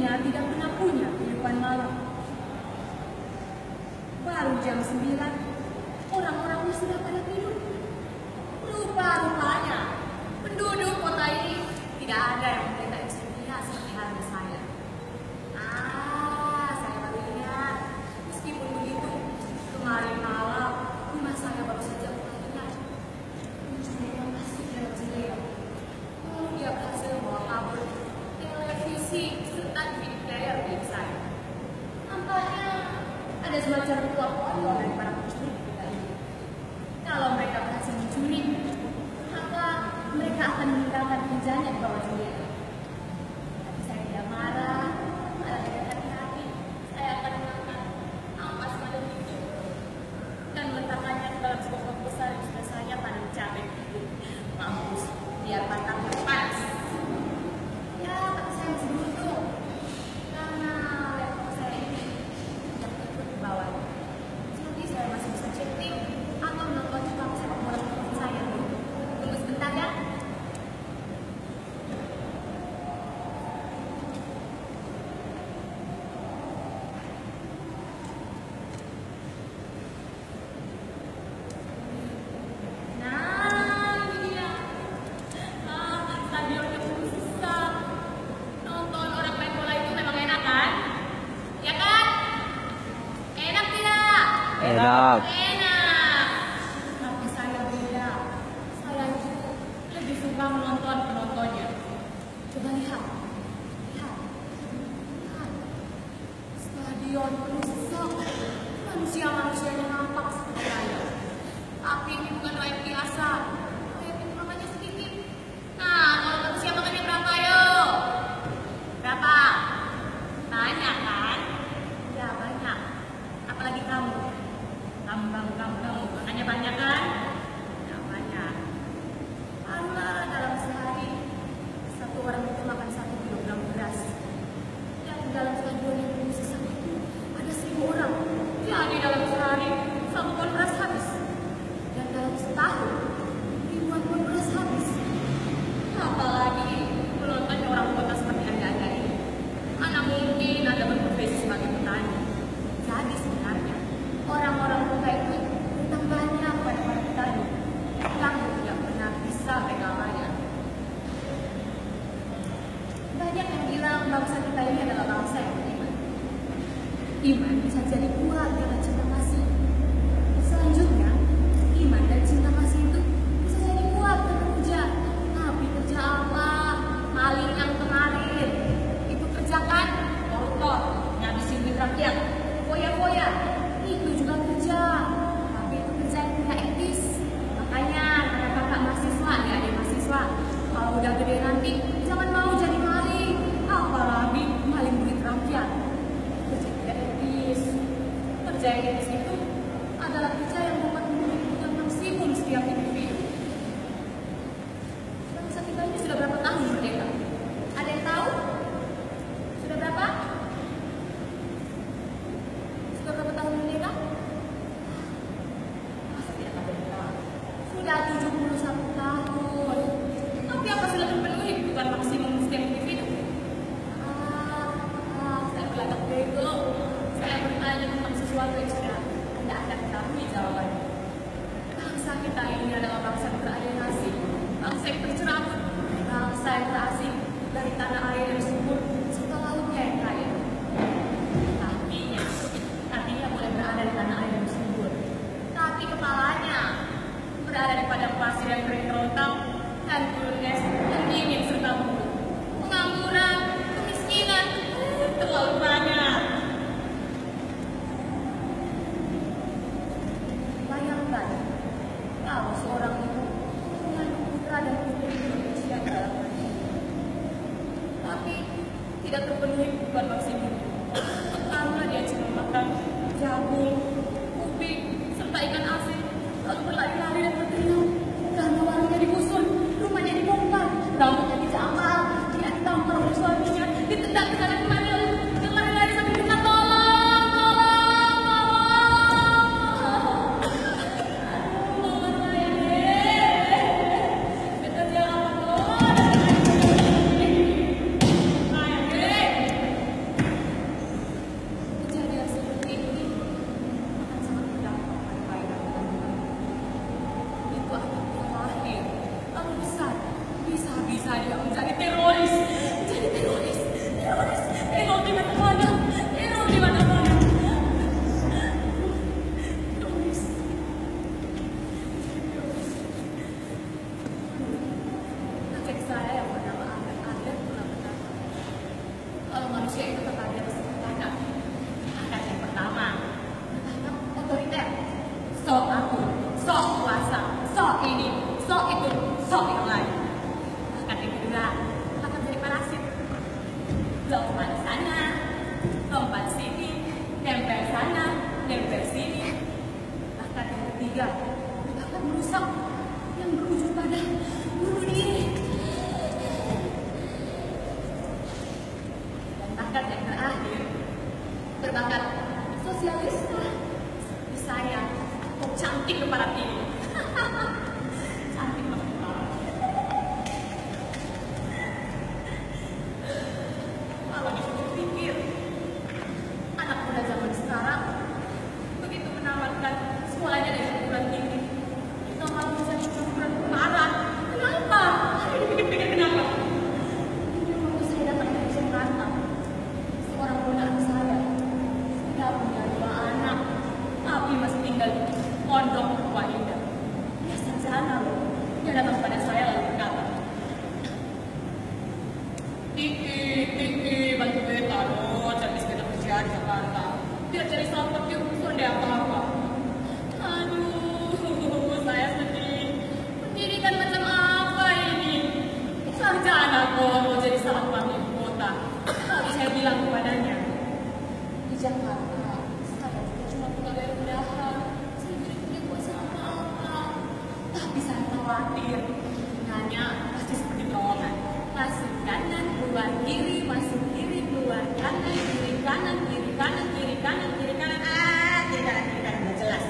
dunia tidak pernah punya kehidupan malam. Baru jam 9, orang-orangnya sudah pada tidur. Rupa-rupanya penduduk kota ini tidak ada yang menderita insomnia seperti halnya saya. Saya baru ingat. Meskipun begitu, kemarin malam rumah saya baru saja ingat. Pencurinya masih dalam jendela. Lalu dia berhasil bawa kabur televisi serta DVD player milik saya. Nampaknya ada semacam ritual konyol dari para pencuri kita ini. Kalau mereka berhasil mencuri, maka mereka akan meninggalkan pejanya di bawah jendela. Tapi saya tidak marah, malah dengan hati-hati saya akan mengangkat ampas pada itu dan meletakkannya ke dalam sebuah kotak besar yang sudah saya tanam cabai. Mampus, biar batangnya panas. Ya, tapi saya masih beruntung karena laptop saya ini tidak ikut di bawah. Jadi saya masih bisa chatting atau menonton film sepak bola favorit saya. Tunggu sebentar ya. Nah, ini dia. Stadionnya besar. Nonton orang main bola itu memang enak kan? Ya kan? Enak tidak? Enak. Enak. Tapi saya beda. Saya itu lebih suka menonton penontonnya. Coba lihat. Lihat. Lihat. Stadion penuh sesak. Manusia-manusianya nampak seperti saya. Tapi ini bukan rakyat biasa. Rakyat ini makannya sedikit. Nah, kalau manusia makannya berapa yuk? Berapa? Banyak kan? Ya, banyak. Apalagi kamu. Kamu makannya banyak kan? Ya, banyak. Karena dalam sehari satu orang itu makan 1 kilogram beras. Dan dalam stadion yang penuh sesak itu ada 1.000 orang. Jadi dalam sehari 1 ton beras habis. Dan dalam setahun ribuan ton beras habis. Apalagi penontonnya orang kota seperti Anda ini. Mana mungkin Anda berprofesi sebagai petani. Jadi sebenarnya orang-orang kota itu hutang banyak pada para petani yang tidak pernah bisa mereka bayar. Banyak yang bilang bangsa kita ini adalah bangsa yang beriman. Iman bisa jadi kuat karena cinta kasih. Selanjutnya, iman dan cinta kasih itu bisa jadi kuat karena kerja. Tapi kerja apa? Maling yang kemarin itu kerjakan koruptor, ngabisin duit rakyat, foya-foya. Itu juga kerja, tapi itu kerja yang tidak etis. Makanya kata kakak mahasiswa, adik mahasiswa, kalau udah gede nanti jangan mau jadi maling, apalagi maling duit rakyat. Kerja tidak etis. Kerja yang etis itu adalah kerja yang dapat mengumpulkan maksimum setiap individu. Bangsa kita ini sudah berapa tahun merdeka? Ada yang tahu? Sudah berapa? Sudah berapa tahun merdeka? Masa tidak ada yang tahu? Sudah 71 tahun. Tapi apa sudah terpenuhi kebutuhan maksimum setiap individu? Saya belagak bego. Saya bertanya tentang sesuatu yang sudah Anda akan ketahui jawabannya. Bangsa kita ini adalah bangsa yang teralienasi, bangsa yang tercerabut, bangsa yang terasing dari tanah air yang subur serta lautnya yang kaya. Artinya boleh berada di tanah air yang subur, tapi kepalanya berada di padang pasir yang kering kerontang dan gurun es yang dingin serta buruk. Pengangguran, kemiskinan terlalu banyak. Bayangkan kalau seorang ibu mengandung putra dan putri Indonesia dalam hati, tapi tidak terpenuhi kebutuhan maksimum. Pertama dia cuma makan jagung, ubi, serta ikan asin, lalu berlari-lari dan berteriak karena warungnya digusur, rumahnya dibongkar, rambutnya dijamal, dia ditampar oleh suaminya, ditendang ke kanan kemari, lalu dia lari-lari sambil minta tolong, tolong saya deh, bekerja apa dong? Saya deh. besok yang lain. Bahkan yang kedua akan jadi parasit. Lompat sana, lompat sini, nempel sana, nempel sini. Bahkan yang ketiga bahkan merusak yang berujung pada bunuh diri. Dan bahkan yang terakhir berbakat sosialista. Saya kok cantik kepala ini. Cantik banget. Kalau dipikir anak muda zaman sekarang begitu menawarkan sekolahnya dari perguruan tinggi, kita malah bisa perguruan barat. Kenapa? Ayo dipikir-pikir kenapa? Ini waktu saya datang dari Jakarta, seorang ponakan saya sudah punya 2 anak, tapi masih tinggal di pondok Tua Indah. Dia sarjana loh. Dia datang pada saya lalu berkata, Tiki, bantu beta loh, cari sepeda kerja di Jakarta. Biar cari sampah di rusun deh apa-apa. Aduh, saya sedih. Pendidikan macam apa ini? Sarjana kok mau jadi salah paham ibu kota. Lalu saya bilang kepadanya, di Jakarta, saya cuma pegawai rendahan. Saya tidak punya kuasa apa-apa. Tapi saya khawatir. Dengannya pasti seperti terowongan. Masuk kanan, keluar kiri, masuk kiri, keluar kanan, kiri kanan, kiri kanan, kiri kanan, kiri kanan. Kiri kanan, nggak jelas.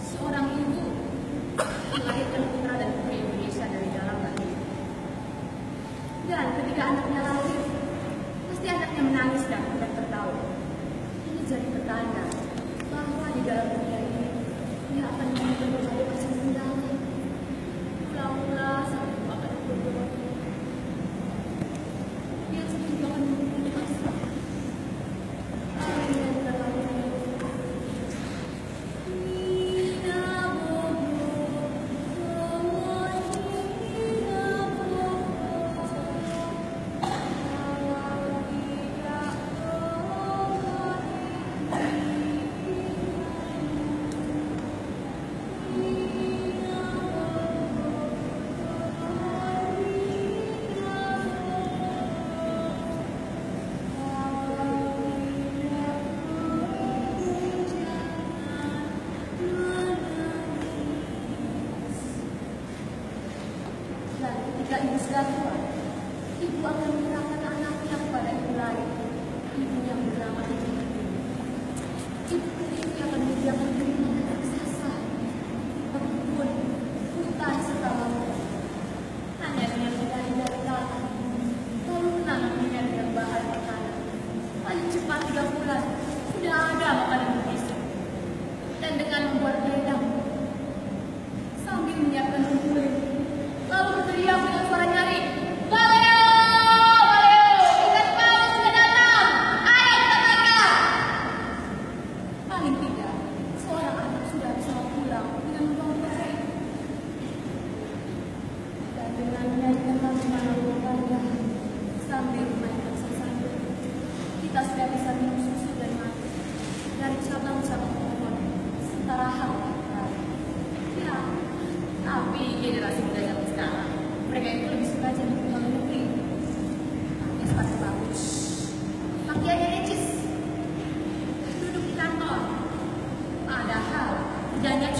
Seorang ibu melahirkan putra dan putri Indonesia dari dalam bayi. Dan ketika anaknya lahir, pasti anaknya menangis dan tertawa. Ini jadi pertanda bahwa di dalam dunia ini dia akan menemukan berbagai macam undangan. Mula-mula sampai akan berdoa. Dia sendiri akan menemukan masa. Akhirnya berlalu. Dan ketika ibu sudah tua, ibu akan menyerahkan anaknya kepada ibu lain, ibu yang bernama ibu. Ibu ini akan menyediakan kiriman raksasa, kebun, hutan serta laut. Hanya dengan mencari dari tanah, lalu menanamnya dengan bahan makanan. Paling cepat 3 bulan sudah ada makanan berbisa. Dan dengan membuat rendang sambil menyiapkan rumput, lalu berteriak dengan suara nyaring, Baleo! Baleo! Ikan paus sudah datang! Ayo kita tangkap! Paling tidak, seorang anak sudah bisa pulang dengan membawa bekal itu. Dan dengan menyanyikan lagu Baleo sambil memainkan sesambil, kita sudah bisa minum susu dan madu dari cabang-cabang pohon setarahan lain. Ya, tapi generasi muda zaman sekarang, mereka itu lebih suka jadi pegawai negeri. Pakai sepatu bagus, pakaiannya necis, duduk di kantor. Padahal kerjanya